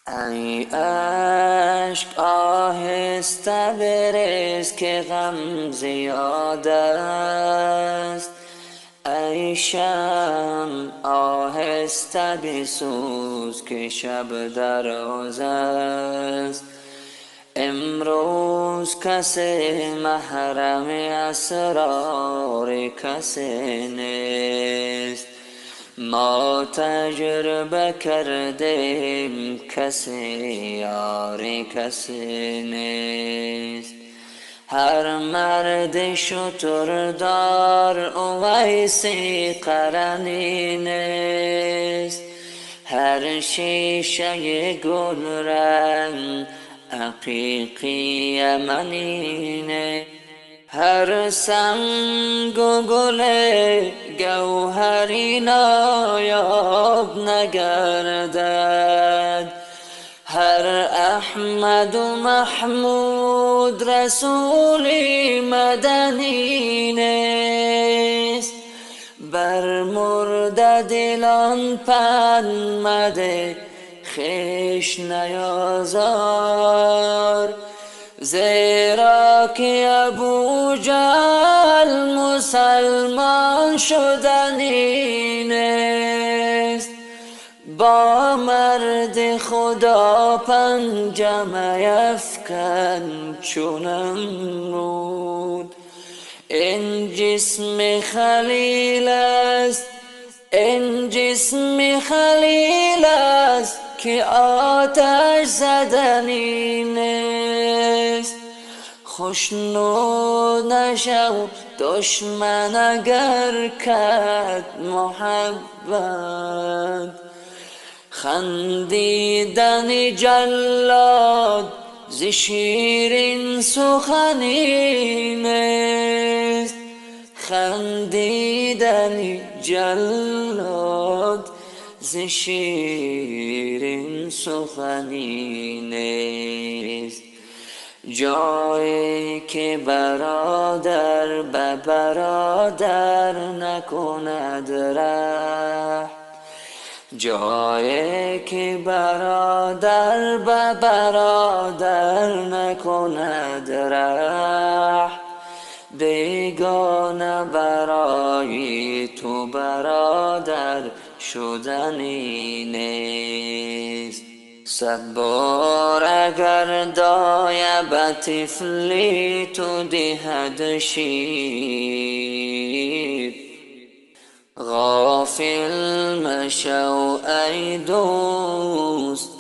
ای اشک آهسته بریز که غم زیاد است، ای شمع آهسته بسوز که شب دراز است. امروز کسی محرم اسرار کسی نیست، ما تجربه کردیم کسی یار کسی نیست. هر مرد شتردار اویسی قرنی نیست، هر شیشه گل رنگ عقیقی یمنی نیست، هر سنگ و گل گوهری نایاب نگردد، هر احمد و محمود رسولی مدنی نیست. بر مرده دلان پند مده خویش نیازار، زیرا که ابوجهل مسلمان شدنی نیست. با مرد خدا پنجه میفکن چون امرود، این جسم خلیل است، این جسم خلیل است که آتش زدنی نیست. خشنود نشو دشمن اگر کرد محبت، خندیدن جلاد ز شیرین سخنی نیست، خندیدن جلاد ز شیرین سخنی نیست. جایی که برادر به برادر نکند ره، جایی که برادر به برادر نکند ره، بیگانه برای تو برادر شدنی نیست. صبر اگر دایه به طفلی تو دهد شیر، غافل مشو ای دوست